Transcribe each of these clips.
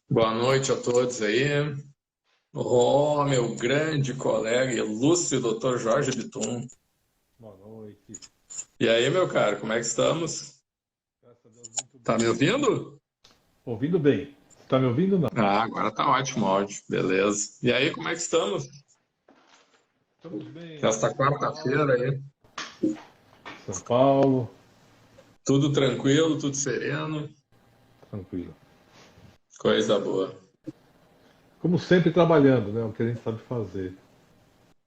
Boa noite a todos aí. Oh, meu grande colega, ilustre doutor Jorge Bitum. Boa noite. E aí, meu cara, como é que estamos? Graças a Deus, muito Tá me bem. ouvindo? Ouvindo bem. Está me ouvindo? Não. Ah, agora tá ótimo o áudio, beleza. E aí, como é que estamos? Estamos bem aqui Esta em São quarta-feira Paulo. aí, São Paulo, tudo tranquilo, tudo sereno, tranquilo. coisa boa. Como sempre, trabalhando, né? O que a gente sabe fazer.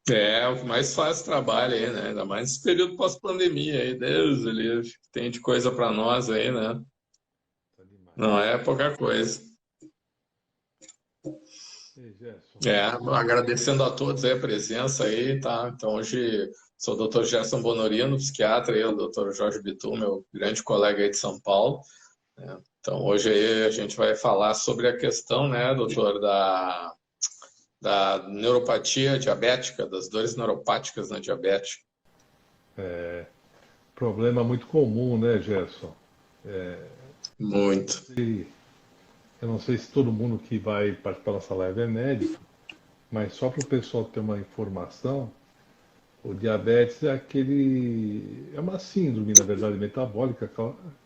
É, o que mais faz trabalho aí, né? Ainda mais nesse período pós-pandemia aí, Deus do livre. Tem de coisa pra nós aí, né? Tá demais. Não é pouca coisa. Ei, Gerson. É, agradecendo a todos aí a presença aí, tá? Então hoje sou o Dr. Gerson Bonorino, psiquiatra, e o Dr. Jorge Bitum, meu grande colega aí de São Paulo. Então hoje aí a gente vai falar sobre a questão, né, doutor, da neuropatia diabética, das dores neuropáticas na diabetes. Problema muito comum, né, Gerson? Muito. E eu não sei se todo mundo que vai participar dessa live é médico, mas só para o pessoal ter uma informação, o diabetes é aquele. É uma síndrome, na verdade, metabólica,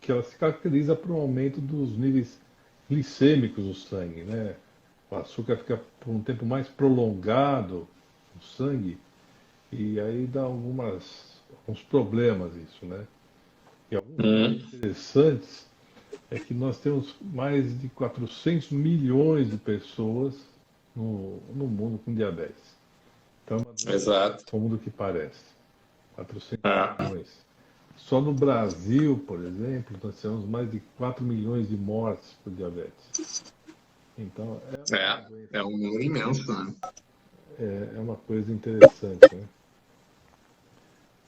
que ela se caracteriza por um aumento dos níveis glicêmicos do sangue, né? O açúcar fica por um tempo mais prolongado no sangue e aí dá alguns problemas isso, né? E alguns dados Hum, interessantes é que nós temos mais de 400 milhões de pessoas no mundo com diabetes. Então é uma doença mais exato. comum do que parece. 400 É, milhões. Só no Brasil, por exemplo, nós temos mais de 4 milhões de mortes por diabetes. Então, é uma é doença, um número imenso, né? é uma coisa interessante, né?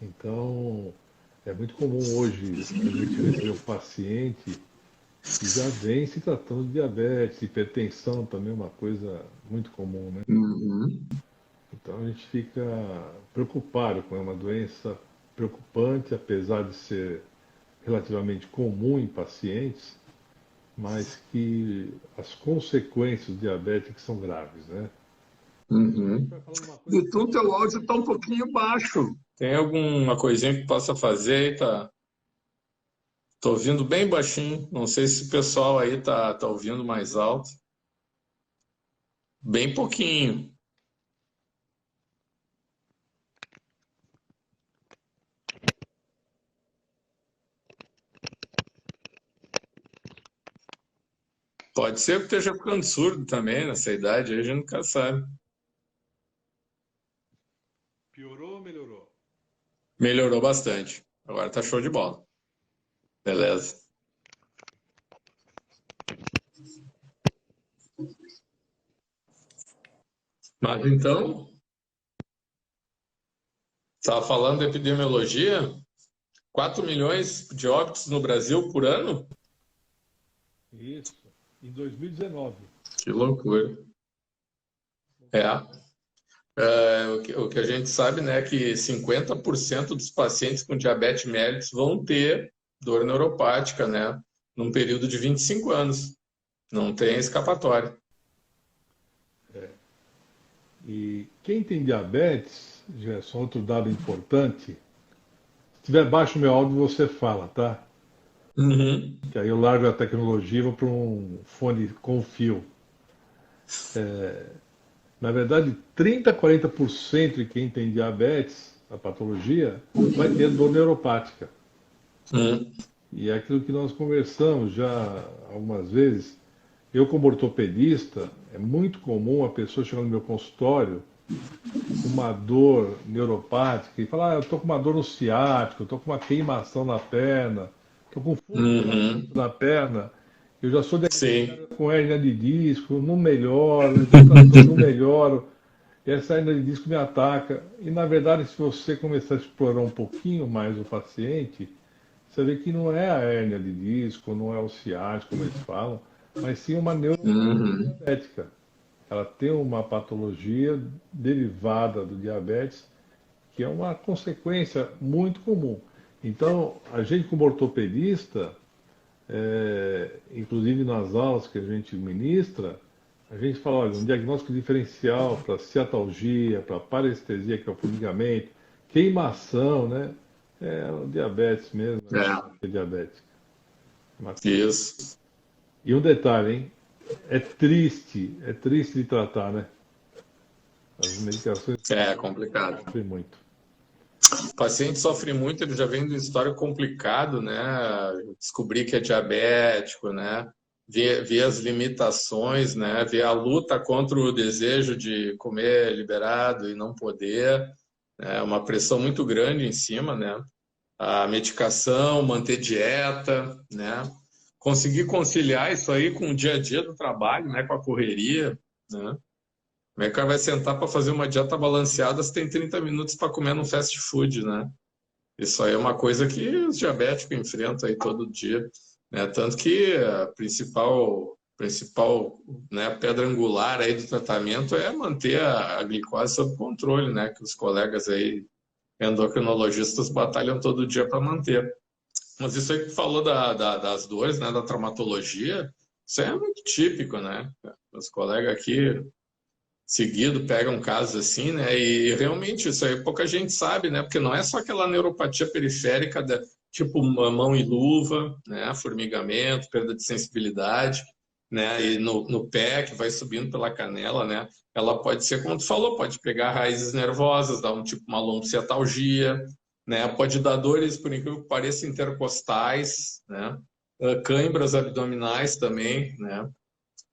Então, é muito comum hoje a gente receber um paciente que já vem se tratando de diabetes, hipertensão também é uma coisa muito comum, né? Uhum. Então a gente fica preocupado com uma doença preocupante, apesar de ser relativamente comum em pacientes, mas que as consequências diabéticas são graves, né? Hoje a gente Uhum. vai falar de uma coisa E que tu, teu talvez. áudio tá um pouquinho baixo. Tem alguma coisinha que possa fazer aí, tá? Tô ouvindo bem baixinho. Não sei se o pessoal aí tá ouvindo mais alto. Bem pouquinho. Pode ser que esteja ficando surdo também nessa idade, aí a gente nunca sabe. Piorou ou melhorou? Melhorou bastante. Agora tá show de bola. Beleza. Mas então, estava falando de epidemiologia, 4 milhões de óbitos no Brasil por ano? Isso, em 2019. Que loucura. É. O que a gente sabe, né, é que 50% dos pacientes com diabetes mellitus vão ter dor neuropática, né, num período de 25 anos. Não tem escapatória. E quem tem diabetes, já é só outro dado importante, se tiver baixo o meu áudio, você fala, tá? Uhum. Que aí eu largo a tecnologia e vou para um fone com fio. Na verdade, 30 a 40% de quem tem diabetes, a patologia, vai ter dor neuropática. Uhum. E é aquilo que nós conversamos já algumas vezes. Eu, como ortopedista, é muito comum a pessoa chegar no meu consultório com uma dor neuropática e falar: eu estou com uma dor no ciático, eu estou com uma queimação na perna, estou com Uhum. formigamento na perna, eu já sou Sim. diagnosticado com hérnia de disco, não melhoro, estou tratando, não melhoro. E essa hernia de disco me ataca. E na verdade, se você começar a explorar um pouquinho mais o paciente, você vê que não é a hérnia de disco, não é o ciático, como eles falam, mas sim uma neuropatia Uhum. diabética. Ela tem uma patologia derivada do diabetes, que é uma consequência muito comum. Então, a gente como ortopedista, inclusive nas aulas que a gente ministra, a gente fala, olha, um diagnóstico diferencial para ciatalgia, para parestesia, que é o formigamento, queimação, né? É o diabetes mesmo, É, é diabética. isso. E um detalhe, hein? É triste de tratar, né? As medicações É complicado. sofrem muito. O paciente sofre muito, ele já vem de um histórico complicado, né? Descobrir que é diabético, né? Ver as limitações, né? Ver a luta contra o desejo de comer liberado e não poder, né? Uma pressão muito grande em cima, né? A medicação, manter dieta, né? Conseguir conciliar isso aí com o dia a dia do trabalho, né? Com a correria, né? Como é que o cara vai sentar para fazer uma dieta balanceada se tem 30 minutos para comer no fast food, né? Isso aí é uma coisa que os diabéticos enfrentam aí todo dia, né? Tanto que a principal, né, pedra angular aí do tratamento é manter a glicose sob controle, né? Que os colegas aí endocrinologistas batalham todo dia para manter. Mas isso aí que tu falou das dores, né? Da traumatologia, isso aí é muito típico, né? Os colegas aqui seguido pegam casos assim, né? E realmente isso aí pouca gente sabe, né? Porque não é só aquela neuropatia periférica tipo mão e luva, né? Formigamento, perda de sensibilidade, né? E no pé que vai subindo pela canela, né? Ela pode ser, como tu falou, pode pegar raízes nervosas, dar um tipo uma lombociatalgia, né? Pode dar dores, por incrível que pareça, intercostais, né? Cãibras abdominais também, né?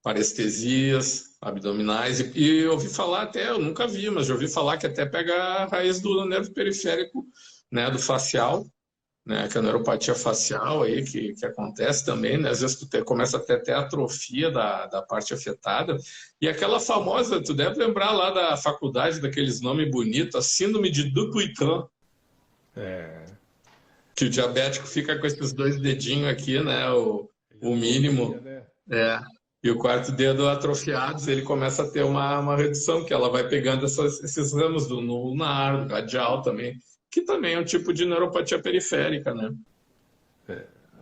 Parestesias abdominais. E eu ouvi falar até, eu nunca vi, mas já ouvi falar que até pega a raiz do nervo periférico, né, do facial, né, que é a neuropatia facial aí, que acontece também, né, às vezes começa até a ter atrofia da parte afetada, e aquela famosa, tu deve lembrar lá da faculdade, daqueles nomes bonitos, a síndrome de Dupuytren, É, que o diabético fica com esses dois dedinhos aqui, né, ele o atrofia, mínimo, né? é. E o quarto dedo atrofiado, ele começa a ter uma redução, que ela vai pegando esses ramos do ulnar, do radial também, que também é um tipo de neuropatia periférica, né?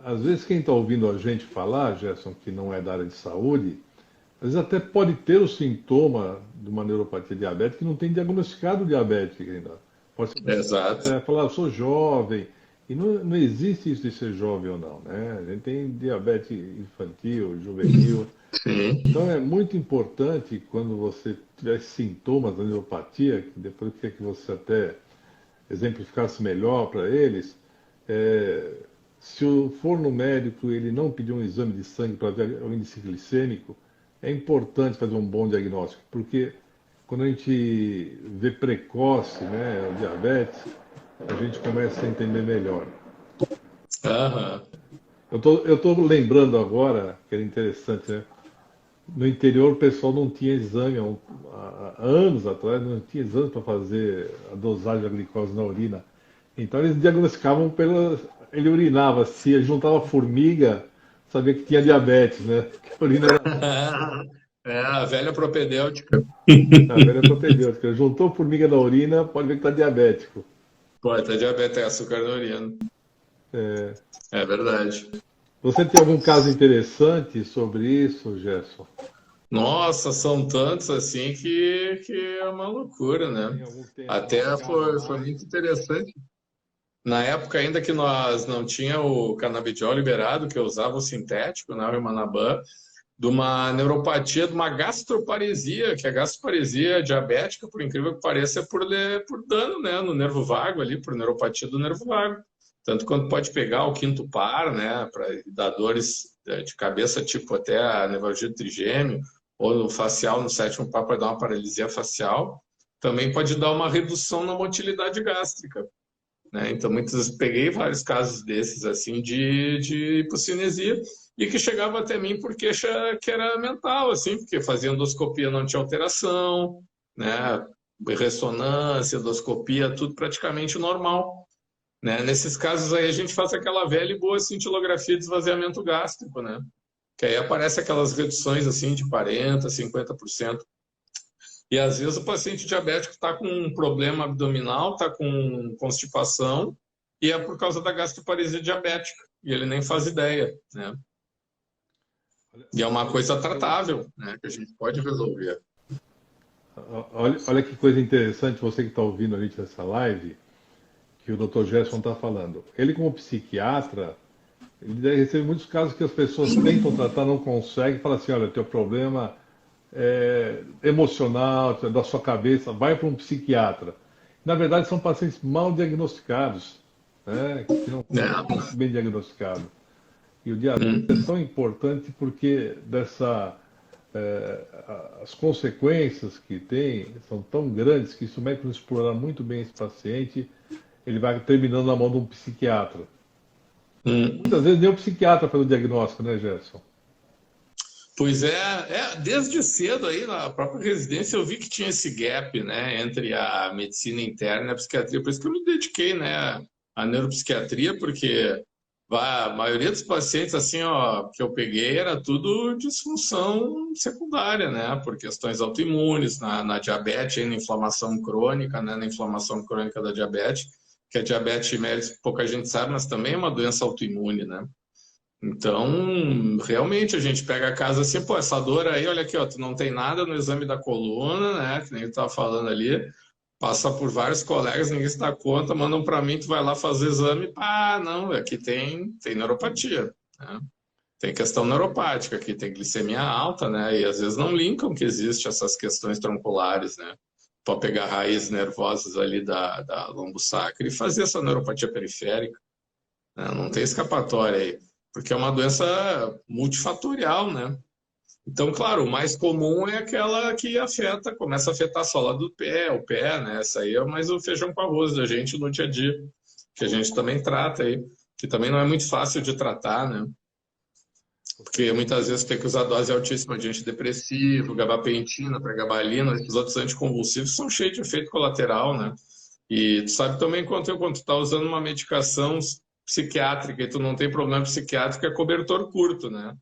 Às vezes quem está ouvindo a gente falar, Gerson, que não é da área de saúde, às vezes até pode ter o sintoma de uma neuropatia diabética que não tem diagnosticado diabetes ainda. Pode Exato. falar, eu sou jovem, e não existe isso de ser jovem ou não, né? A gente tem diabetes infantil, juvenil. Sim. Então é muito importante quando você tiver sintomas da neuropatia, que depois eu queria que você até exemplificasse melhor para eles, é, se for no médico e ele não pedir um exame de sangue para ver o índice glicêmico, é importante fazer um bom diagnóstico, porque quando a gente vê precoce, né, o diabetes, a gente começa a entender melhor. Aham. Eu tô lembrando agora, que era interessante, né? No interior o pessoal não tinha exame, há anos atrás, não tinha exame para fazer a dosagem da glicose na urina. Então eles diagnosticavam pela. Ele urinava, se juntava formiga, sabia que tinha diabetes, né? Que a urina era É, a velha propedêutica. a velha propedêutica. Juntou formiga na urina, pode ver que está diabético. Pô, tá diabetes, é açúcar na urina. É, É verdade. você tem algum caso interessante sobre isso, Gerson? Nossa, são tantos assim que é uma loucura, Tem né? algum que tenha Até marcado foi mais? muito interessante. Na época ainda que nós não tinha o canabidiol liberado, que eu usava o sintético, né, o Rimonabant, de uma neuropatia, de uma gastroparesia, que a gastroparesia diabética, por incrível que pareça, é por dano, né, no nervo vago ali, por neuropatia do nervo vago. Tanto quanto pode pegar o quinto par, né, para dar dores de cabeça, tipo até a nevralgia do trigêmeo, ou o facial no sétimo par para dar uma paralisia facial, também pode dar uma redução na motilidade gástrica, né? Então, peguei vários casos desses, assim, de hipocinesia, e que chegava até mim por queixa que era mental, assim, porque fazia endoscopia, não tinha alteração, né? Ressonância, endoscopia, tudo praticamente normal, né? Nesses casos aí a gente faz aquela velha e boa cintilografia de esvaziamento gástrico, né? Que aí aparece aquelas reduções, assim, de 40%, 50%. E às vezes o paciente diabético está com um problema abdominal, está com constipação, e é por causa da gastroparesia diabética. e ele nem faz ideia, né? E é uma coisa tratável, né? Que a gente pode resolver. Olha que coisa interessante, você que está ouvindo a gente nessa live, que o Dr. Gerson está falando. Ele, como psiquiatra, ele recebe muitos casos que as pessoas tentam tratar, não conseguem, fala assim, olha, teu problema é emocional, da sua cabeça, vai para um psiquiatra. Na verdade, são pacientes mal diagnosticados, né, que não estão É. bem diagnosticados. E o diabetes é tão importante porque as consequências que tem são tão grandes que se o médico não explorar muito bem esse paciente, ele vai terminando na mão de um psiquiatra. Hum. Muitas vezes nem o psiquiatra faz o diagnóstico, né, Gerson? Pois desde cedo aí na própria residência eu vi que tinha esse gap, né, entre a medicina interna e a psiquiatria. Por isso que eu me dediquei, né, à neuropsiquiatria, porque a maioria dos pacientes assim, ó, que eu peguei era tudo disfunção secundária, né, por questões autoimunes, na diabetes, aí, na inflamação crônica, né, na inflamação crônica da diabetes, que a diabetes mellitus pouca gente sabe, mas também é uma doença autoimune, né? Então, realmente, a gente pega a casa assim, pô, essa dor aí, olha aqui, ó, tu não tem nada no exame da coluna, né, que nem eu tava falando ali, passa por vários colegas, ninguém se dá conta, mandam para mim, tu vai lá fazer exame, não, aqui tem neuropatia, né? Tem questão neuropática, aqui tem glicemia alta, né, e às vezes não linkam que existe essas questões tronculares, né, para pegar raízes nervosas ali da lombo sacro e fazer essa neuropatia periférica, né? Não tem escapatória aí, porque é uma doença multifatorial, né? Então, claro, o mais comum é aquela que começa a afetar a sola do pé, o pé, né? Essa aí é mais o feijão com arroz da gente no dia a dia, que a gente também trata aí, que também não é muito fácil de tratar, né? Porque muitas vezes tem que usar dose altíssima de antidepressivo, gabapentina, pregabalina, esses outros anticonvulsivos são cheios de efeito colateral, né? E tu sabe também quando tu está usando uma medicação psiquiátrica e tu não tem problema psiquiátrico, é cobertor curto, né?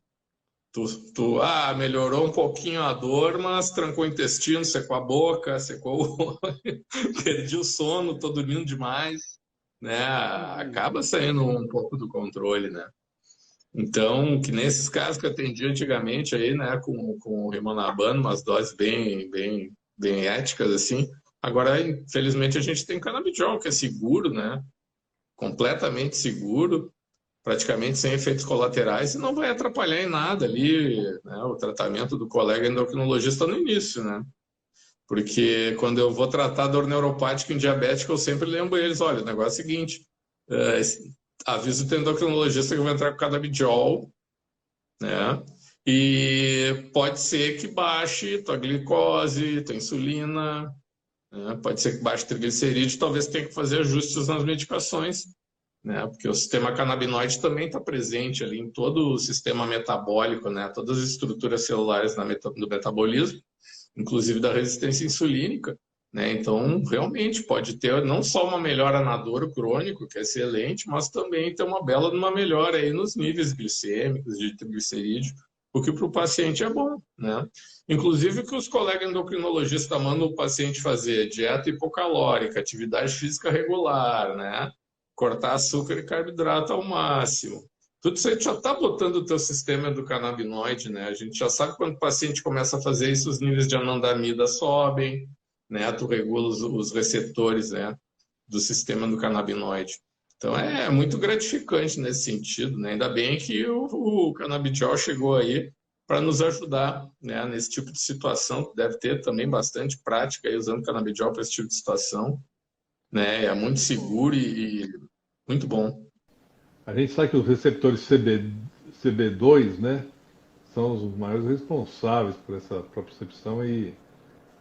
Melhorou um pouquinho a dor, mas trancou o intestino, secou a boca, secou o olho, perdi o sono, tô dormindo demais, né? Acaba saindo um pouco do controle, né? Então, que nesses casos que eu atendi antigamente aí, né, com o rimonabano, umas doses bem éticas, assim. Agora, infelizmente, a gente tem o canabidiol, que é seguro, né? Completamente seguro, praticamente sem efeitos colaterais, e não vai atrapalhar em nada ali, né, o tratamento do colega endocrinologista no início, né? Porque quando eu vou tratar dor neuropática em diabético, eu sempre lembro eles, olha, o negócio é o seguinte, avisa o teu endocrinologista que eu vou entrar com canabidiol, né? E pode ser que baixe tua glicose, tua insulina, né? Pode ser que baixe triglicerídeo, talvez tenha que fazer ajustes nas medicações, né? Porque o sistema canabinoide também está presente ali em todo o sistema metabólico, né? Todas as estruturas celulares do metabolismo, inclusive da resistência insulínica, né? Então, realmente pode ter não só uma melhora na dor crônico, que é excelente, mas também ter uma bela melhora aí nos níveis glicêmicos de triglicerídeo, o que para o paciente é bom, né? Inclusive que os colegas endocrinologistas mandam o paciente fazer dieta hipocalórica, atividade física regular, né? Cortar açúcar e carboidrato ao máximo. Tudo isso aí já está botando o teu sistema endocannabinoide, né? A gente já sabe quando o paciente começa a fazer isso, os níveis de anandamida sobem, né? Tu regula os receptores, né, do sistema endocannabinoide. Então é muito gratificante nesse sentido, né? Ainda bem que o canabidiol chegou aí para nos ajudar, né, nesse tipo de situação. Deve ter também bastante prática aí usando canabidiol para esse tipo de situação, né? É muito seguro e muito bom. A gente sabe que os receptores CB2, né, são os maiores responsáveis por essa propriocepção e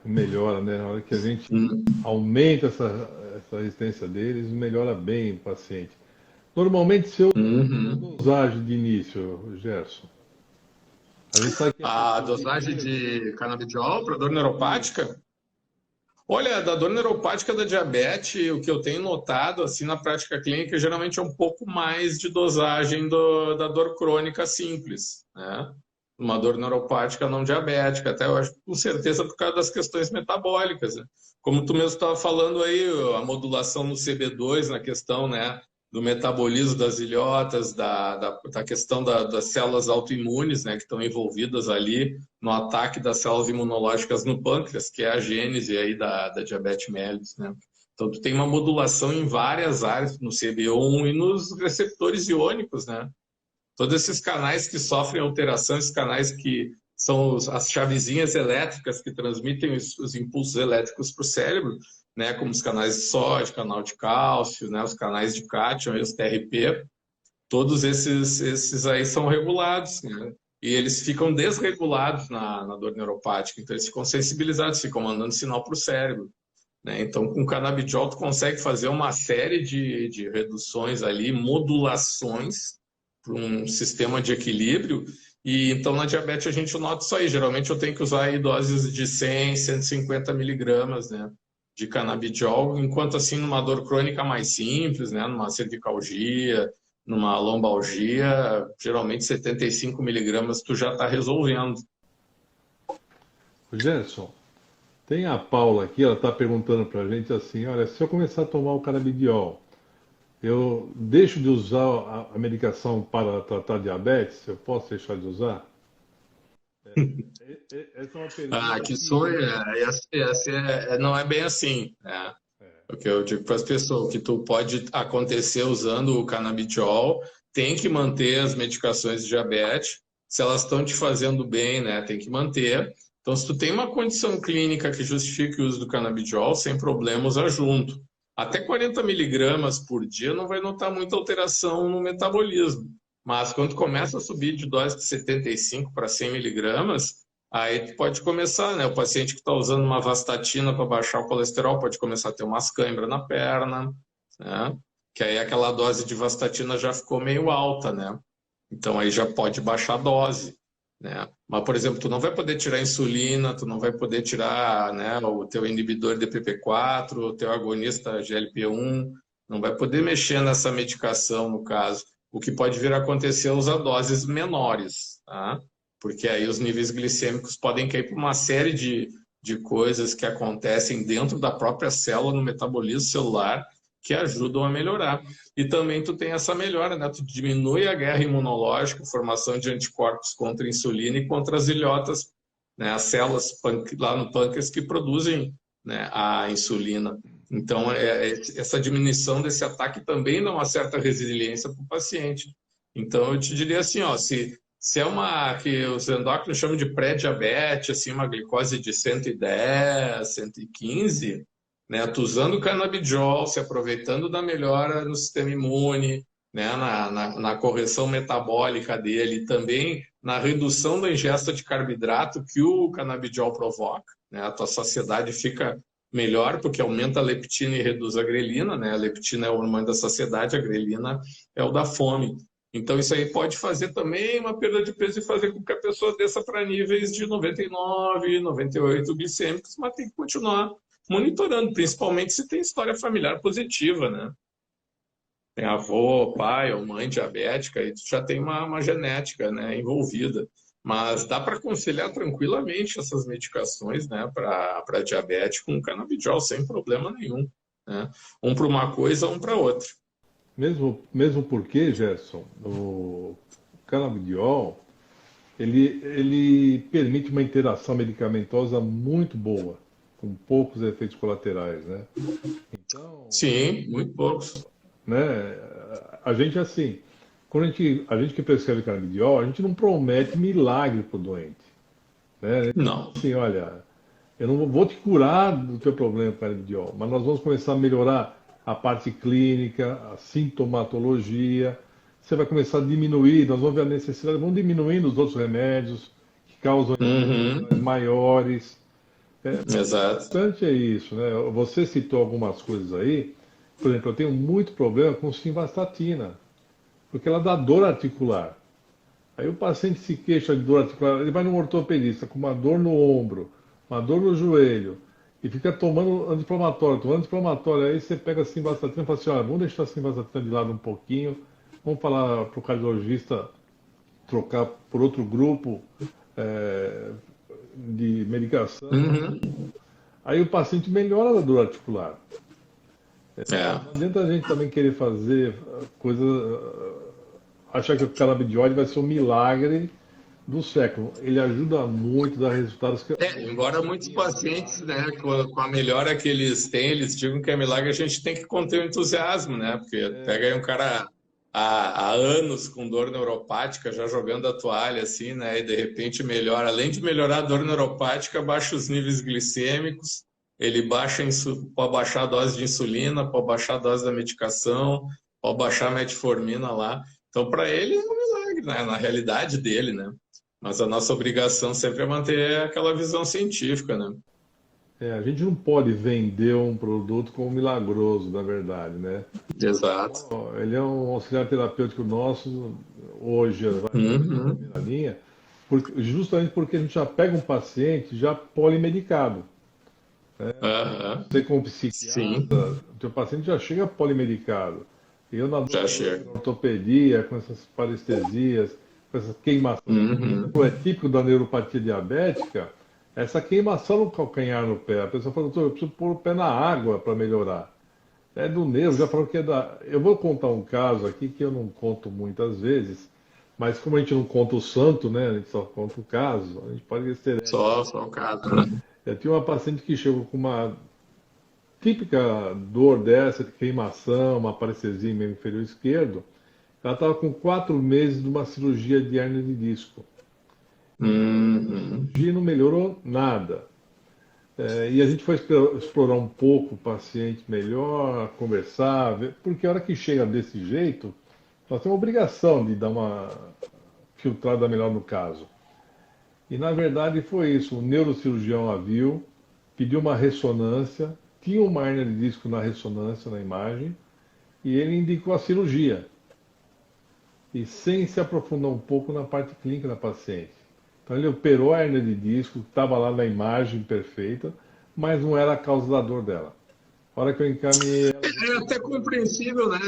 melhora, né? Na hora que a gente aumenta essa resistência deles, melhora bem o paciente. Normalmente, se eu dosagem de início, Gerson, a gente sabe que A dosagem de canabidiol para dor neuropática? Olha, da dor neuropática da diabetes, o que eu tenho notado assim na prática clínica geralmente é um pouco mais de dosagem da dor crônica simples, né? Uma dor neuropática não diabética, até eu acho com certeza por causa das questões metabólicas, né? Como tu mesmo estava falando aí, a modulação no CB2 na questão, né, do metabolismo das ilhotas, da questão das células autoimunes, né, que estão envolvidas ali no ataque das células imunológicas no pâncreas, que é a gênese aí da diabetes mellitus, né? Então, tu tem uma modulação em várias áreas, no CB1 e nos receptores iônicos, né? Todos esses canais que sofrem alteração, esses canais que são as chavezinhas elétricas que transmitem os impulsos elétricos para o cérebro, né, como os canais de sódio, canal de cálcio, né, os canais de cátion e os TRP, todos esses aí são regulados, né, e eles ficam desregulados na dor neuropática, então eles ficam sensibilizados, ficam mandando sinal para o cérebro. Né? Então, com o canabidiol, tu consegue fazer uma série de reduções ali, modulações para um sistema de equilíbrio. E então, na diabetes, a gente nota isso aí. Geralmente, eu tenho que usar aí doses de 100, 150 miligramas, né, de canabidiol, enquanto assim, numa dor crônica mais simples, né, numa cervicalgia, numa lombalgia, geralmente 75 miligramas tu já está resolvendo. Gerson, tem a Paula aqui, ela está perguntando para a gente assim, olha, se eu começar a tomar o canabidiol, eu deixo de usar a medicação para tratar diabetes? Eu posso deixar de usar? Essa é uma Ah, pergunta que que... sonho, não é bem assim, né? O que eu digo para as pessoas, que tu pode acontecer usando o canabidiol, tem que manter as medicações de diabetes, se elas estão te fazendo bem, né, tem que manter. Então, se tu tem uma condição clínica que justifique o uso do canabidiol, sem problema, usa junto. Até 40 miligramas por dia não vai notar muita alteração no metabolismo. Mas quando começa a subir de dose de 75 para 100 miligramas, aí tu pode começar, né? O paciente que está usando uma vastatina para baixar o colesterol pode começar a ter umas câimbras na perna, né? Que aí aquela dose de vastatina já ficou meio alta, né? Então aí já pode baixar a dose, né? Mas, por exemplo, tu não vai poder tirar insulina, tu não vai poder tirar, né, o teu inibidor DPP4, o teu agonista GLP-1, não vai poder mexer nessa medicação, no caso. O que pode vir a acontecer é usar doses menores, tá? Porque aí os níveis glicêmicos podem cair por uma série de coisas que acontecem dentro da própria célula, no metabolismo celular, que ajudam a melhorar. E também tu tem essa melhora, né? Tu diminui a guerra imunológica, formação de anticorpos contra a insulina e contra as ilhotas, né? As células lá no pâncreas que produzem, né, a insulina. Então, essa diminuição desse ataque também dá uma certa resiliência para o paciente. Então, eu te diria assim, ó, se é uma que os endócrinos chamam de pré-diabetes, assim, uma glicose de 110, 115, né, tu usando o canabidiol, se aproveitando da melhora no sistema imune, né, na correção metabólica dele, e também na redução da ingesta de carboidrato que o canabidiol provoca, né, a tua saciedade fica melhor porque aumenta a leptina e reduz a grelina, né, a leptina é o hormônio da saciedade, a grelina é o da fome. Então, isso aí pode fazer também uma perda de peso e fazer com que a pessoa desça para níveis de 99, 98 glicêmicos, mas tem que continuar monitorando, principalmente se tem história familiar positiva, né? Tem avô, pai ou mãe diabética, e tu já tem uma genética, né, envolvida. Mas dá para conciliar tranquilamente essas medicações, né, para diabetes com canabidiol, sem problema nenhum. Né? Um para uma coisa, um para outra. Mesmo porque, Gerson, o canabidiol, ele permite uma interação medicamentosa muito boa, com poucos efeitos colaterais, né? Então, Sim, muito poucos. né, a gente assim, quando a gente que prescreve canabidiol, a gente não promete milagre para o doente, né? A gente Não. diz assim, olha, eu não vou te curar do teu problema com canabidiol, mas nós vamos começar a melhorar a parte clínica, a sintomatologia. Você vai começar a diminuir, nós vamos ver a necessidade, vamos diminuindo os outros remédios que causam Uhum. maiores. Exato. O importante é isso, né? Você citou algumas coisas aí. Por exemplo, eu tenho muito problema com simvastatina, porque ela dá dor articular. Aí o paciente se queixa de dor articular, ele vai no ortopedista com uma dor no ombro, uma dor no joelho, e fica tomando anti-inflamatório. Aí você pega a simvastatina e fala assim, olha, vamos deixar a simvastatina de lado um pouquinho, vamos falar para o cardiologista trocar por outro grupo de medicação. Uhum. Aí o paciente melhora da dor articular. É. Não adianta a gente também querer fazer coisa, achar que o canabidiol vai ser um milagre do século. Ele ajuda muito, dá resultados que Embora muitos pacientes, né, com a melhora que eles têm, eles digam que é milagre, a gente tem que conter o entusiasmo, né? Porque pega aí um cara há anos com dor neuropática, já jogando a toalha, assim, né? E de repente melhora, além de melhorar a dor neuropática, baixa os níveis glicêmicos, ele pode baixar a dose de insulina, pode baixar a dose da medicação, pode baixar a metformina lá. Então, para ele é um milagre, né? Na realidade dele, né? Mas a nossa obrigação sempre é manter aquela visão científica, né? a gente não pode vender um produto como milagroso, na verdade, né? Exato. Ele é um auxiliar terapêutico nosso, hoje, vai na Uhum. primeira linha, justamente porque a gente já pega um paciente já polimedicado. Aham. Você, como Sim, psiquiatra, o teu paciente já chega polimedicado. Eu, na já chega. ortopedia, com essas parestesias, com essa queimação, Uhum. é típico da neuropatia diabética, essa queimação no calcanhar no pé. A pessoa fala, doutor, eu preciso pôr o pé na água para melhorar. É do nervo, já falou que é da. Eu vou contar um caso aqui que eu não conto muitas vezes, mas como a gente não conta o santo, né? A gente só conta o caso, a gente pode ter. Só um caso, né? Eu tinha uma paciente que chegou com uma típica dor dessa, de queimação, uma parestesia em membro inferior esquerdo. Ela estava com 4 meses de uma cirurgia de hernia de disco. Uhum. E não melhorou nada. E a gente foi explorar um pouco o paciente melhor, conversar, porque a hora que chega desse jeito, nós temos a obrigação de dar uma filtrada melhor no caso. E na verdade foi isso, o neurocirurgião a viu, pediu uma ressonância, tinha uma hernia de disco na ressonância, na imagem, e ele indicou a cirurgia. E sem se aprofundar um pouco na parte clínica da paciente. Então ele operou a hernia de disco, estava lá na imagem perfeita, mas não era a causa da dor dela. A hora que eu encaminhei ela. É até compreensível, né?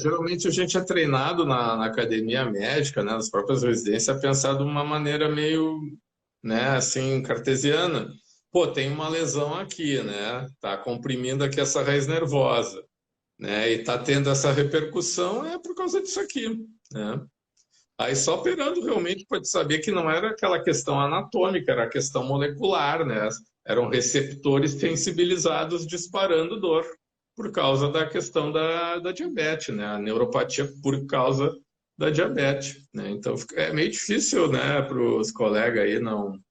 Geralmente a gente é treinado na academia médica, né? Nas próprias residências, a pensar de uma maneira meio, né, assim, cartesiana. Pô, tem uma lesão aqui, né? Tá comprimindo aqui essa raiz nervosa, né? E tá tendo essa repercussão é por causa disso aqui, né? Aí só operando realmente pode saber que não era aquela questão anatômica, era a questão molecular, né? Eram receptores sensibilizados disparando dor por causa da questão da diabetes, né? A neuropatia por causa da diabetes, né? Então é meio difícil, né, para os colegas aí não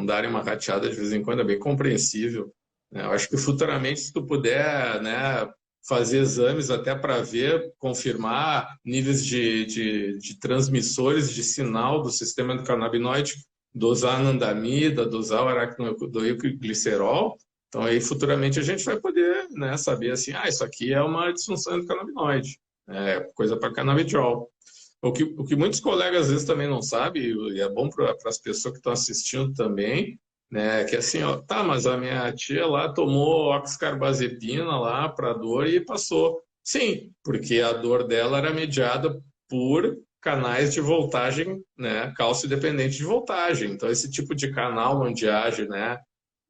darem uma rateada de vez em quando, é bem compreensível, né? Eu acho que futuramente, se tu puder, né, fazer exames até para ver, confirmar níveis de transmissores de sinal do sistema endocannabinoide, dosar anandamida, dosar o aracnoicoglicerol. Então, aí futuramente a gente vai poder, né, saber assim, isso aqui é uma disfunção endocannabinoide, é coisa para canabidiol. O que muitos colegas às vezes também não sabem, e é bom para as pessoas que estão assistindo também, né? Que assim, ó, tá, mas a minha tia lá tomou oxcarbazepina lá para dor e passou. Sim, porque a dor dela era mediada por canais de voltagem, né? Cálcio dependente de voltagem. Então, esse tipo de canal onde age, né?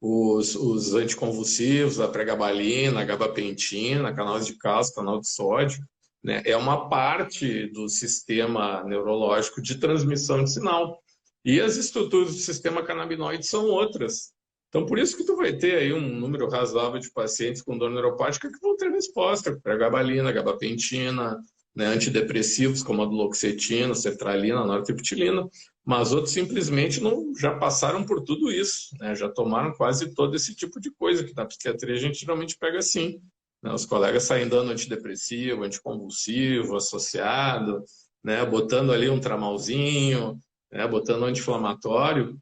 Os anticonvulsivos, a pregabalina, a gabapentina, canais de cálcio, canal de sódio, né? É uma parte do sistema neurológico de transmissão de sinal. E as estruturas do sistema canabinoide são outras. Então, por isso que tu vai ter aí um número razoável de pacientes com dor neuropática que vão ter resposta para gabalina, gabapentina, né, antidepressivos como a duloxetina, sertralina, nortriptilina, mas outros simplesmente não, já passaram por tudo isso, né, já tomaram quase todo esse tipo de coisa, que na psiquiatria a gente geralmente pega assim, né, os colegas saem dando antidepressivo, anticonvulsivo, associado, né, botando ali um tramalzinho, né, botando anti-inflamatório,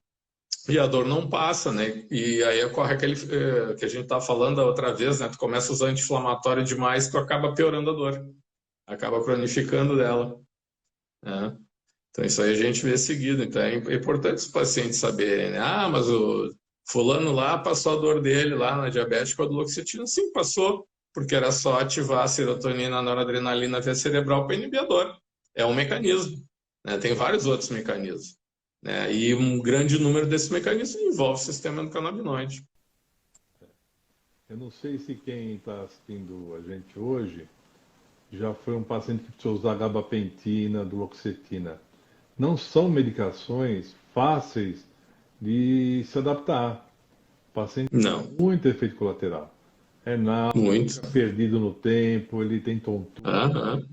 e a dor não passa, né? E aí ocorre aquele que a gente tá falando da outra vez, né? Tu começa a usar anti-inflamatório demais, tu acaba piorando a dor, acaba cronificando dela, né? Então isso aí a gente vê seguido. Então é importante os pacientes saberem, né? Mas o fulano lá passou a dor dele lá na diabetes com a duloxetina. Sim, passou, porque era só ativar a serotonina, a noradrenalina via cerebral para inibir a dor. É um mecanismo, né? Tem vários outros mecanismos, né? E um grande número desses mecanismos envolve o sistema endocannabinoide. Eu não sei se quem está assistindo a gente hoje já foi um paciente que precisou usar gabapentina, duloxetina. Não são medicações fáceis de se adaptar. O paciente tem Não, muito efeito colateral. É náusea, muito. fica perdido no tempo, ele tem tontura. Aham.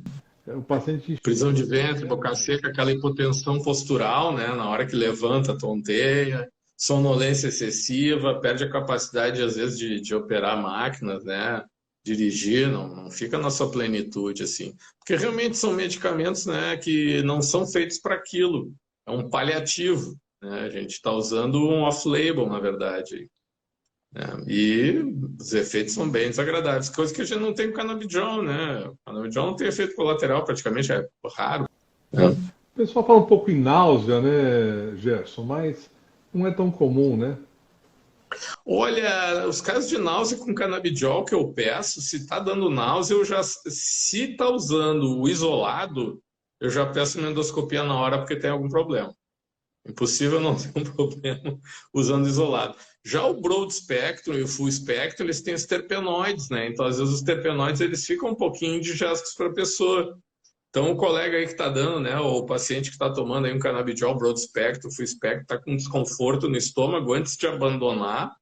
O paciente Prisão de ventre, chega boca muito. seca, aquela hipotensão postural, né? Na hora que levanta, tonteia, sonolência excessiva, perde a capacidade, às vezes, de operar máquinas, né? Dirigir, não fica na sua plenitude, assim. Porque realmente são medicamentos, né, que não são feitos para aquilo. É um paliativo, né? A gente está usando um off-label, na verdade. Né? E os efeitos são bem desagradáveis, coisa que a gente não tem com canabidiol, né? O canabidiol não tem efeito colateral, praticamente é raro. É, Né? o pessoal fala um pouco em náusea, né, Gerson? Mas não é tão comum, né? Olha, os casos de náusea com canabidiol que eu peço, se está dando náusea, se está usando o isolado, eu já peço uma endoscopia na hora porque tem algum problema. Impossível não ter um problema usando isolado. Já o broad spectrum e o full spectrum, eles têm os terpenoides, né? Então, às vezes, os terpenoides, eles ficam um pouquinho indigestos para a pessoa. Então, o colega aí que está dando, né, ou o paciente que está tomando aí um canabidiol broad spectrum, full spectrum, está com desconforto no estômago, antes de abandonar,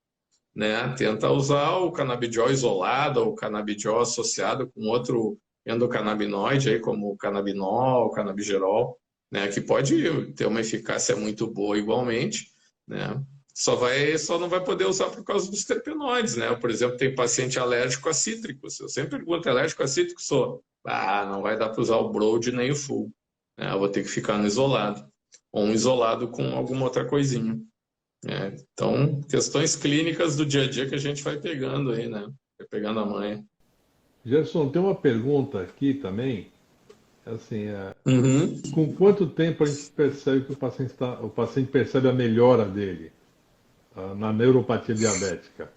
né, tenta usar o canabidiol isolado ou o canabidiol associado com outro endocannabinoide aí, como o canabinol, o canabigerol, né, que pode ter uma eficácia muito boa igualmente, né? Só não vai poder usar por causa dos terpenoides, né? Por exemplo, tem paciente alérgico a cítricos. Eu sempre pergunto, alérgico a cítricos? Sou. Ah, não vai dar para usar o broad nem o full. Né? Eu vou ter que ficar no isolado. Ou um isolado com alguma outra coisinha. Então, questões clínicas do dia a dia que a gente vai pegando aí, né? Vai pegando a manha. Gerson, tem uma pergunta aqui também. Assim, Uhum. com quanto tempo a gente percebe que o paciente percebe a melhora dele na neuropatia diabética,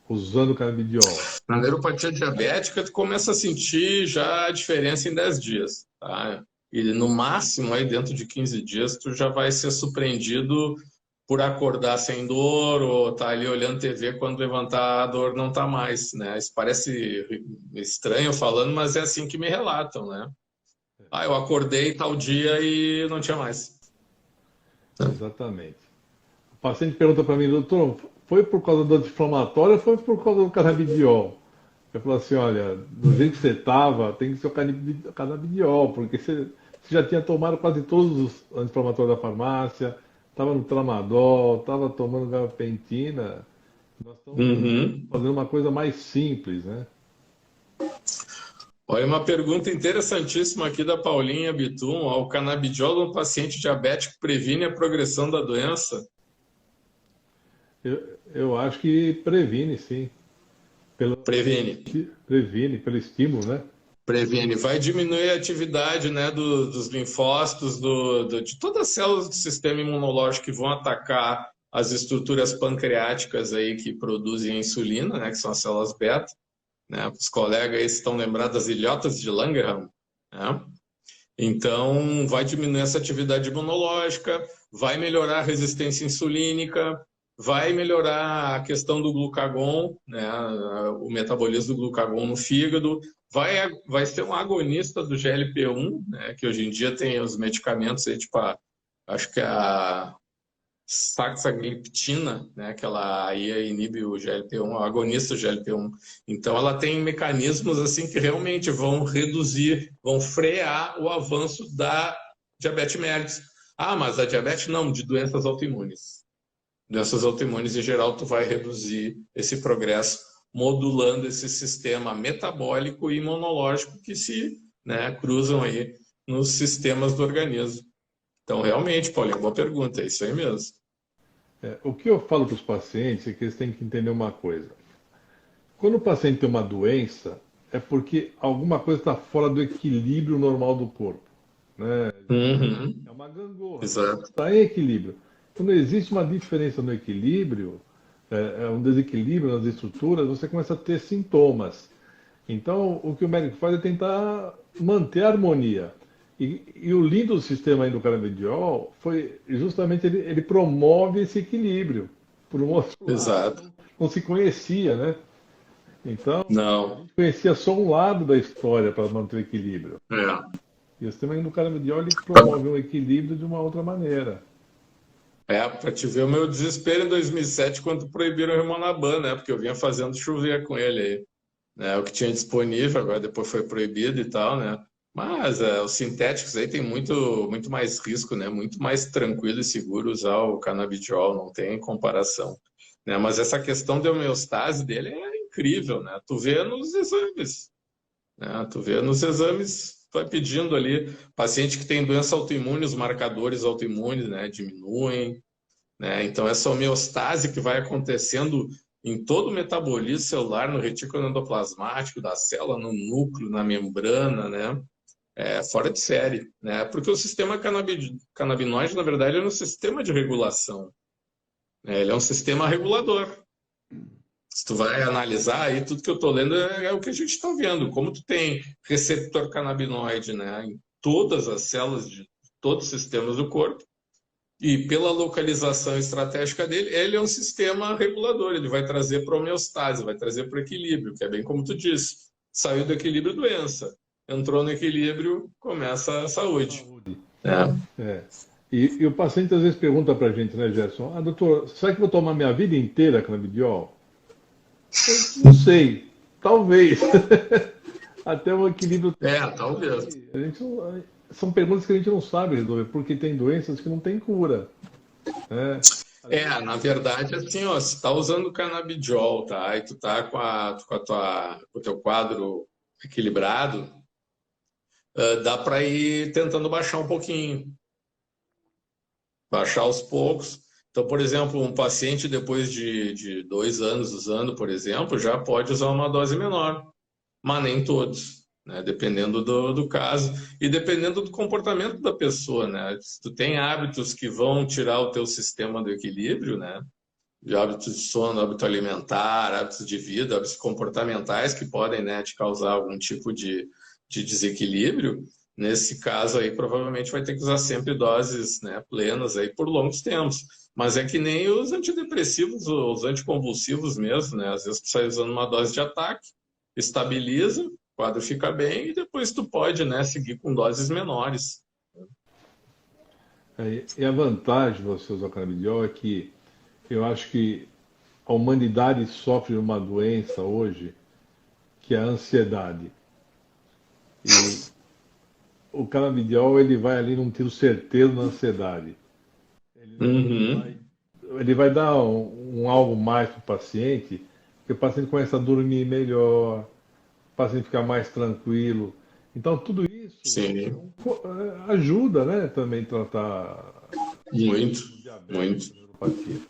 usando canabidiol? Na neuropatia diabética, tu começa a sentir já a diferença em 10 dias, tá? E no máximo, aí dentro de 15 dias, tu já vai ser surpreendido por acordar sem dor ou estar ali olhando TV quando levantar a dor não tá mais, né? Isso parece estranho falando, mas é assim que me relatam, né? Ah, eu acordei tal dia e não tinha mais. Exatamente. O paciente pergunta para mim, doutor, foi por causa do anti-inflamatório ou foi por causa do canabidiol? Eu falo assim, olha, do jeito que você estava, tem que ser o canabidiol, porque você já tinha tomado quase todos os anti-inflamatórios da farmácia, estava no tramadol, estava tomando gabapentina. Nós estamos Uhum. fazendo uma coisa mais simples, né? Olha, uma pergunta interessantíssima aqui da Paulinha Bitum. Ó, o canabidiol no paciente diabético previne a progressão da doença? Eu acho que previne, sim. Previne. Previne, pelo estímulo, né? Previne. Vai diminuir a atividade, né, dos linfócitos, de todas as células do sistema imunológico que vão atacar as estruturas pancreáticas aí que produzem insulina, né, que são as células beta. Né? Os colegas aí estão lembrados das ilhotas de Langerhans, né? Então, vai diminuir essa atividade imunológica, vai melhorar a resistência insulínica, vai melhorar a questão do glucagon, né? O metabolismo do glucagon no fígado, vai ser um agonista do GLP-1, né? Que hoje em dia tem os medicamentos aí, tipo, acho que é a saxagliptina, né, que ela aí inibe o GLP-1, o agonista do GLP-1. Então, ela tem mecanismos assim que realmente vão reduzir, vão frear o avanço da diabetes mellitus. Ah, mas a diabetes não, de doenças autoimunes. Doenças autoimunes, em geral, tu vai reduzir esse progresso modulando esse sistema metabólico e imunológico que se, né, cruzam aí nos sistemas do organismo. Então, realmente, Paulinho, boa pergunta, é isso aí mesmo. O que eu falo para os pacientes é que eles têm que entender uma coisa. Quando o paciente tem uma doença, é porque alguma coisa está fora do equilíbrio normal do corpo, né? Uhum, É uma gangorra, não exato. está em equilíbrio. Quando existe uma diferença no equilíbrio, um desequilíbrio nas estruturas, você começa a ter sintomas. Então, o que o médico faz é tentar manter a harmonia. E o lindo do sistema endocannabinoide foi justamente ele promove esse equilíbrio. Por um outro lado, Exato. não se conhecia, né? Então, a Não. gente conhecia só um lado da história para manter o equilíbrio. É. E o sistema endocannabinoide ele promove um equilíbrio de uma outra maneira. Para te ver o meu desespero em 2007 quando proibiram o Rimonabã, né? Porque eu vinha fazendo chover com ele aí, né? O que tinha disponível, agora depois foi proibido e tal, né? Mas os sintéticos aí tem muito mais risco, né? Muito mais tranquilo e seguro usar o canabidiol, não tem comparação, né? Mas essa questão de homeostase dele é incrível, né? Tu vê nos exames, né? Tu vê nos exames, vai pedindo ali, paciente que tem doença autoimune, os marcadores autoimunes, né? Diminuem, né? Então, essa homeostase que vai acontecendo em todo o metabolismo celular, no retículo endoplasmático da célula, no núcleo, na membrana, né? É fora de série, né? Porque o sistema canabinoide, na verdade, é um sistema de regulação, né? Ele é um sistema regulador. Se tu vai analisar aí, tudo que eu estou lendo é o que a gente está vendo, como tu tem receptor canabinoide, né? Em todas as células de todos os sistemas do corpo, e pela localização estratégica dele, ele é um sistema regulador, ele vai trazer para a homeostase, vai trazer para o equilíbrio, que é bem como tu disse. Saiu do equilíbrio, doença. Entrou no equilíbrio, começa a saúde. Saúde. É. É. E o paciente às vezes pergunta para a gente, né, Gerson? Ah, doutor, será que eu vou tomar minha vida inteira canabidiol? Eu não sei. Talvez. Até o equilíbrio. Talvez. São perguntas que a gente não sabe resolver, porque tem doenças que não tem cura, né? Na verdade, assim, ó, se tá usando canabidiol, tá? E tu tá com o teu quadro equilibrado, dá para ir tentando baixar um pouquinho. Baixar aos poucos. Então, por exemplo, um paciente depois de 2 anos usando, por exemplo, já pode usar uma dose menor, mas nem todos, né? Dependendo do caso e dependendo do comportamento da pessoa, né? Se tu tem hábitos que vão tirar o teu sistema do equilíbrio, né? De hábitos de sono, hábito alimentar, hábitos de vida, hábitos comportamentais que podem, né, te causar algum tipo de desequilíbrio. Nesse caso aí, provavelmente vai ter que usar sempre doses, né, plenas aí por longos tempos. Mas é que nem os antidepressivos, os anticonvulsivos mesmo, né? Às vezes tu sai usando uma dose de ataque, estabiliza, o quadro fica bem e depois tu pode, né, seguir com doses menores. E a vantagem de você usar o canabidiol é que eu acho que a humanidade sofre de uma doença hoje que é a ansiedade. E o canabidiol ele vai ali num tiro certeiro na ansiedade. Uhum. Ele vai dar um algo mais para o paciente, que o paciente começa a dormir melhor, o paciente fica mais tranquilo. Então tudo isso Sim, ajuda, né, também a tratar muito, o diabetes, muito. a neuropatia.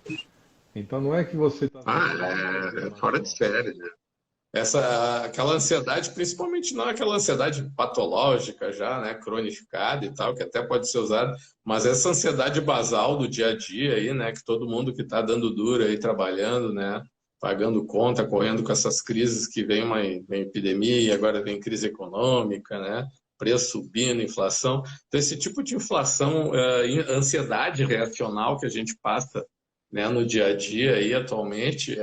Então não é que você está É fora de série, né? Aquela ansiedade, principalmente não aquela ansiedade patológica já, né, cronificada e tal, que até pode ser usada, mas essa ansiedade basal do dia a dia aí, né, que todo mundo que está dando duro aí, trabalhando, né, pagando conta, correndo com essas crises que vem epidemia, agora vem crise econômica, né, preço subindo, inflação. Então, esse tipo de inflação, ansiedade reacional que a gente passa, né, no dia a dia aí atualmente,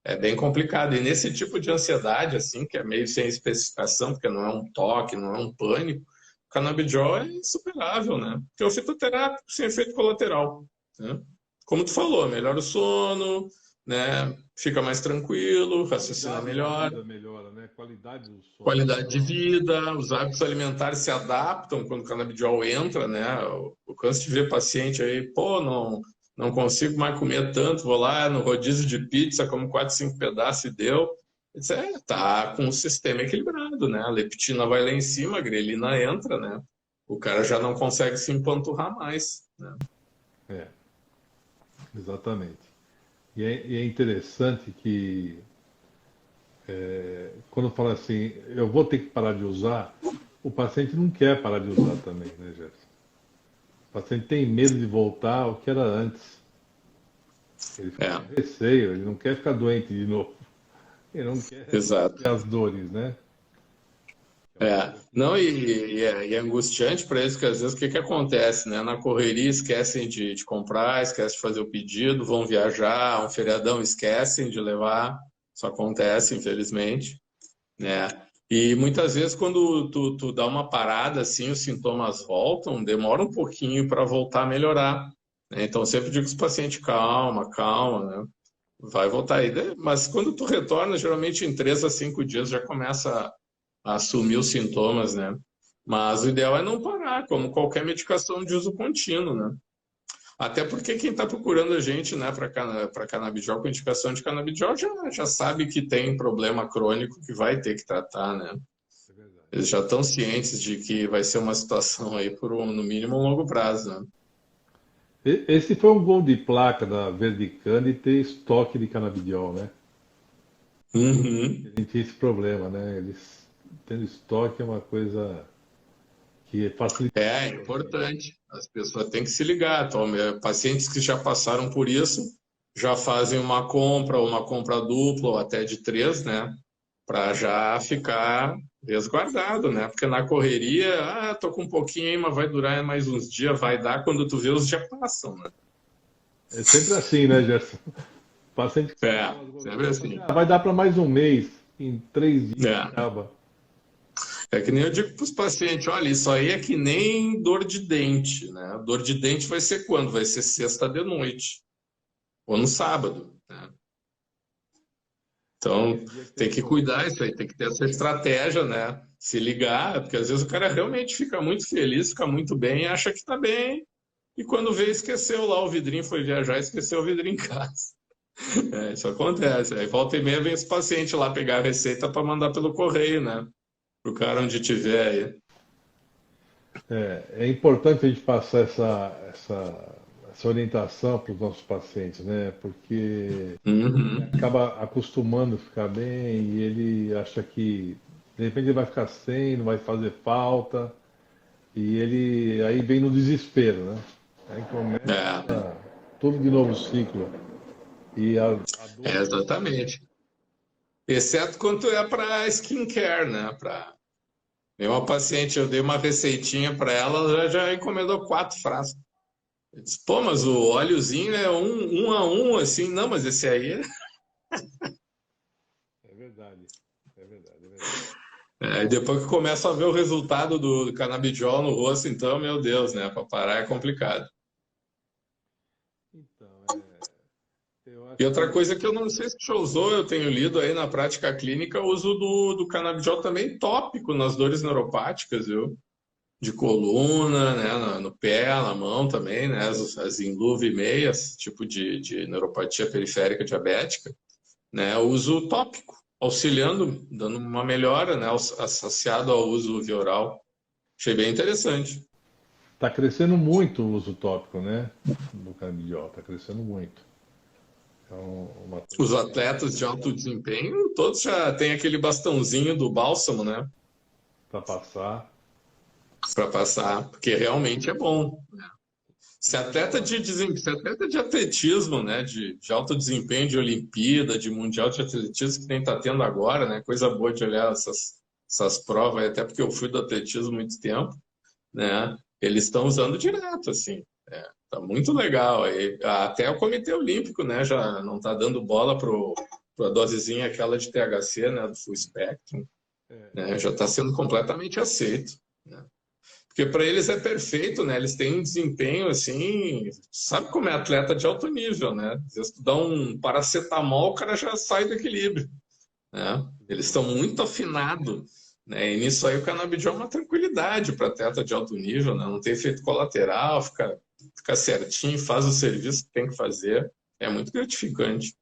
é bem complicado. E nesse tipo de ansiedade, assim, que é meio sem especificação, porque não é um toque, não é um pânico, o canabidiol é insuperável, né? Porque é um fitoterápico sem efeito colateral, né? Como tu falou, melhora o sono, né? Fica mais tranquilo, raciocina qualidade de melhor, vida melhora, né? Qualidade do sono qualidade de melhora. vida, os hábitos alimentares se adaptam quando o canabidiol entra, né? Eu canso de ver paciente aí, pô, não consigo mais comer tanto, vou lá no rodízio de pizza, como 4, 5 pedaços e deu. Isso tá com o sistema equilibrado, né? A leptina vai lá em cima, a grelina entra, né? O cara já não consegue se empanturrar mais, né? É, exatamente. E é interessante que quando fala assim, eu vou ter que parar de usar, o paciente não quer parar de usar também, né, Gerson? O paciente tem medo de voltar ao que era antes. Ele fica É, com receio, ele não quer ficar doente de novo. Ele não quer exato. ter as dores, né? É uma coisa Não, que. e é angustiante para eles, que às vezes o que que acontece, né? Na correria esquecem de comprar, esquecem de fazer o pedido, vão viajar, um feriadão esquecem de levar Isso acontece, infelizmente, né? E muitas vezes quando tu dá uma parada assim, os sintomas voltam, demora um pouquinho para voltar a melhorar, né? Então, eu sempre digo para os pacientes, calma, calma, né? Vai voltar aí. Mas quando tu retorna, geralmente em 3 a 5 dias já começa a assumir os sintomas, né? Mas o ideal é não parar, como qualquer medicação de uso contínuo, né? Até porque quem está procurando a gente, né, para canabidiol, com indicação de canabidiol, já sabe que tem problema crônico que vai ter que tratar, né? É verdade. Eles já estão cientes de que vai ser uma situação aí por no mínimo um longo prazo, né? Esse foi um gol de placa da Verdicana e ter estoque de canabidiol, né? Uhum. A gente tinha esse problema, né? Eles tendo estoque é uma coisa que facilita É muito a gente. importante. As pessoas têm que se ligar. Então, pacientes que já passaram por isso já fazem uma compra dupla ou até de 3, né? Para já ficar resguardado, né? Porque na correria, tô com um pouquinho aí, mas vai durar mais uns dias, vai dar, quando tu vê os dias passam, né? É sempre assim, né, Gerson? O paciente que É, toma as sempre gorduras, fala assim, assim. vai dar para mais um mês, em 3 dias É. acaba. É que nem eu digo para os pacientes, olha, isso aí é que nem dor de dente, né? Dor de dente vai ser quando? Vai ser sexta de noite, ou no sábado, né? Então, Aquele dia que tem tem que dor. cuidar isso aí, tem que ter essa estratégia, né? Se ligar, porque às vezes o cara realmente fica muito feliz, fica muito bem, acha que tá bem, e quando vê, esqueceu lá o vidrinho, foi viajar, esqueceu o vidrinho em casa. É, isso acontece. Aí volta e meia vem esse paciente lá pegar a receita para mandar pelo correio, né? Pro cara onde tiver aí. É importante a gente passar essa orientação para os nossos pacientes, né? Porque ele Uhum. acaba acostumando a ficar bem e ele acha que de repente ele vai ficar sem, não vai fazer falta, e ele aí vem no desespero, né? Aí É, começa tudo de novo o ciclo. E a dor exatamente. Exceto quando é para skincare, né? Para uma paciente, eu dei uma receitinha para ela, ela já encomendou 4 frascos. Eu disse, pô, mas o óleozinho é um a um, assim. Não, mas esse aí é... é verdade, é verdade, é verdade. E depois que começa a ver o resultado do canabidiol no rosto, então, meu Deus, né? Para parar é complicado. Então, eu E acho outra que coisa que eu não sei se já usou, eu tenho lido aí na prática clínica, o uso do canabidiol também tópico nas dores neuropáticas, viu? De coluna, né? No pé, na mão também, né? As Inluve meias, tipo de neuropatia periférica diabética, né? O uso tópico, auxiliando, dando uma melhora, né? Associado ao uso via oral. Achei bem interessante. está crescendo muito o uso tópico, né? Do canabidiol, está crescendo muito. É uma coisa Os que atletas de alto desempenho, todos já têm aquele bastãozinho do bálsamo, né? para passar. Para passar, porque realmente é bom. Se atleta de atletismo, né? De alto desempenho, de Olimpíada, de Mundial de Atletismo, que nem está tendo agora, né? Coisa boa de olhar essas provas, até porque eu fui do atletismo há muito tempo, né? Eles estão usando direto, assim. Tá muito legal. Aí, até o Comitê Olímpico, né? Já não está dando bola para a dosezinha aquela de THC, né? Do Full Spectrum, É, né? Já está sendo completamente aceito, né? Porque para eles é perfeito, né? Eles têm um desempenho assim, sabe como é atleta de alto nível, né? Às vezes tu dá um paracetamol, o cara já sai do equilíbrio, né? Eles estão exatamente. muito afinados, né? E nisso aí o canabidiol é uma tranquilidade para atleta de alto nível, né? Não tem efeito colateral, fica certinho, faz o serviço que tem que fazer. É muito gratificante.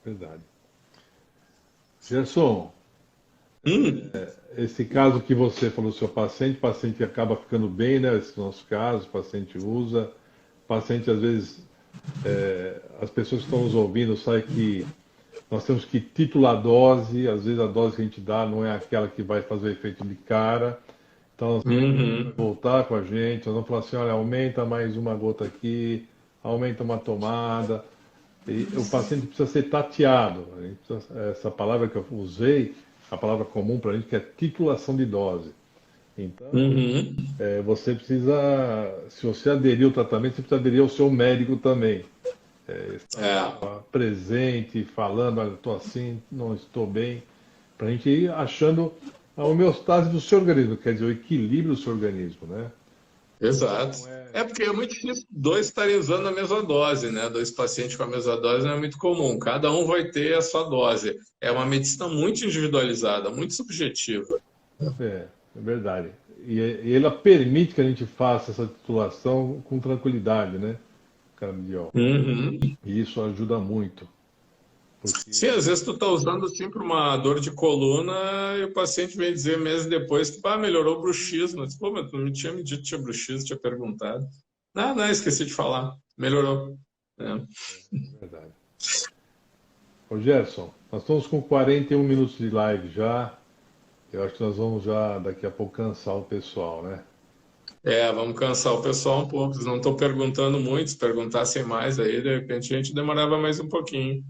Verdade. Gerson, Hum, esse caso que você falou, seu paciente, o paciente acaba ficando bem, né? Esse nosso caso, o paciente usa, o paciente às vezes, as pessoas que estão nos ouvindo sabem que nós temos que titular a dose, às vezes a dose que a gente dá não é aquela que vai fazer efeito de cara. Então, o paciente vai uhum, voltar com a gente, nós vamos falar assim, olha, aumenta mais uma gota aqui, aumenta uma tomada. E o paciente precisa ser tateado. Essa palavra que eu usei, a palavra comum para a gente, que é titulação de dose. Então, uhum. você precisa, se você aderir ao tratamento, você precisa aderir ao seu médico também. É, estar presente, falando, olha, estou assim, não estou bem, para a gente ir achando a homeostase do seu organismo, quer dizer, o equilíbrio do seu organismo, né? exato. Não é, É porque é muito difícil dois estarem usando a mesma dose, né? Dois pacientes com a mesma dose não é muito comum. Cada um vai ter a sua dose. É uma medicina muito individualizada, muito subjetiva. é verdade. E ela permite que a gente faça essa titulação com tranquilidade, né? Canabidiol. Uhum. E isso ajuda muito, Sim, porque às vezes tu tá usando assim para uma dor de coluna e o paciente vem dizer meses depois que melhorou o bruxismo. Eu disse, pô, mas tu não me tinha me dito que tinha bruxismo, tinha perguntado. Ah, não, esqueci de falar. Melhorou. É. é verdade. Ô Gerson, nós estamos com 41 minutos de live já. Eu acho que nós vamos já daqui a pouco cansar o pessoal, né? Vamos cansar o pessoal um pouco. Eles não estão perguntando muito. Se perguntassem mais aí, de repente a gente demorava mais um pouquinho.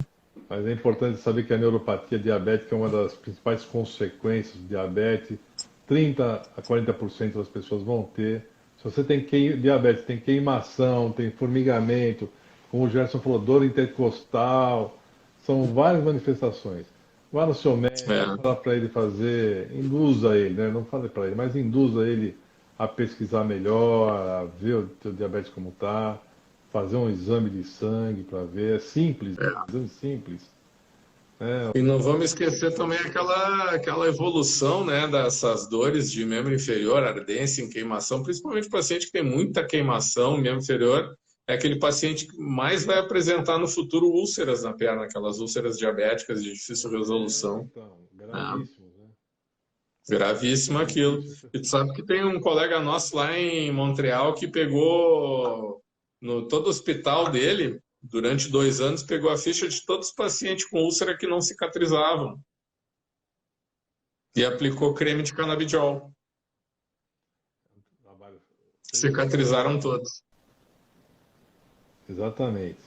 Mas é importante saber que a neuropatia diabética é uma das principais consequências do diabetes. 30 a 40% das pessoas vão ter. Se você tem diabetes, tem queimação, tem formigamento, como o Gerson falou, dor intercostal, são várias manifestações. Vá no seu médico, É. fala para ele fazer, induza ele, né? Não fale para ele, mas induza ele a pesquisar melhor, a ver o teu diabetes como está, fazer um exame de sangue para ver. É simples, né? Exame simples. Né? E não vamos esquecer também aquela evolução, né, dessas dores de membro inferior, ardência em queimação, principalmente o paciente que tem muita queimação, membro inferior, é aquele paciente que mais vai apresentar no futuro úlceras na perna, aquelas úlceras diabéticas de difícil resolução. Então, É, gravíssimos, né? gravíssimo aquilo. Gravíssimos. E tu sabe que tem um colega nosso lá em Montreal que pegou no todo o hospital dele, durante 2 anos, pegou a ficha de todos os pacientes com úlcera que não cicatrizavam e aplicou creme de canabidiol. Trabalho. Cicatrizaram todos. Exatamente.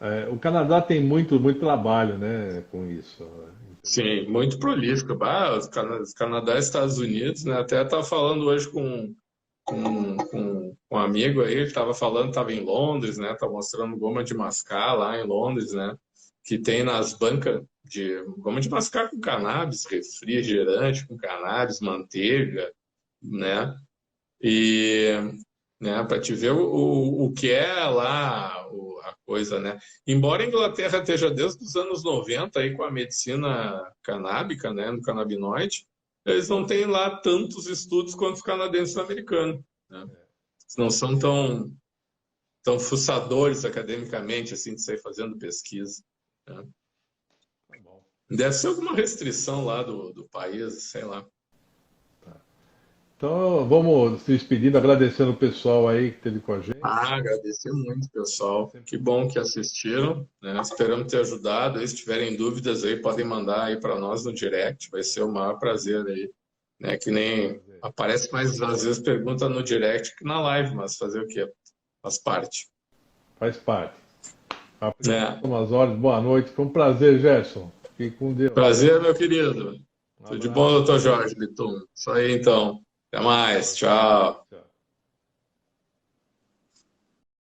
É, o Canadá tem muito, muito trabalho, né, com isso. Sim, muito prolífico. Os Canadá e Estados Unidos, né? Até estava falando hoje com um amigo aí, ele estava falando, estava em Londres, né? Tá mostrando goma de mascar lá em Londres, né? Que tem nas bancas de goma de mascar com cannabis, refrigerante com cannabis, manteiga, né? E, né, para te ver o que é lá a coisa, né? Embora a Inglaterra esteja desde os anos 90 aí com a medicina canábica, né, no canabinoide, eles não têm lá tantos estudos quanto os canadenses e americanos, né? Eles não são tão fuçadores academicamente, assim, de sair fazendo pesquisa, né? Tá bom. Deve ser alguma restrição lá do país, sei lá. Então, vamos se despedindo, agradecendo o pessoal aí que esteve com a gente. Agradecer muito, É pessoal. sempre Que bom. bom que assistiram, né? Esperamos ter ajudado. Aí, se tiverem dúvidas aí, podem mandar aí para nós no direct. Vai ser o maior prazer aí, né? Que nem Prazer. aparece mais às vezes pergunta no direct que na live, mas fazer o quê? Faz parte. Faz parte. É. Umas horas, boa noite. Foi um prazer, Gerson. Fique com Deus. Prazer, meu querido. Um Tudo de bom, abraço. doutor Jorge Litum. Isso aí, então. Até mais. Tchau.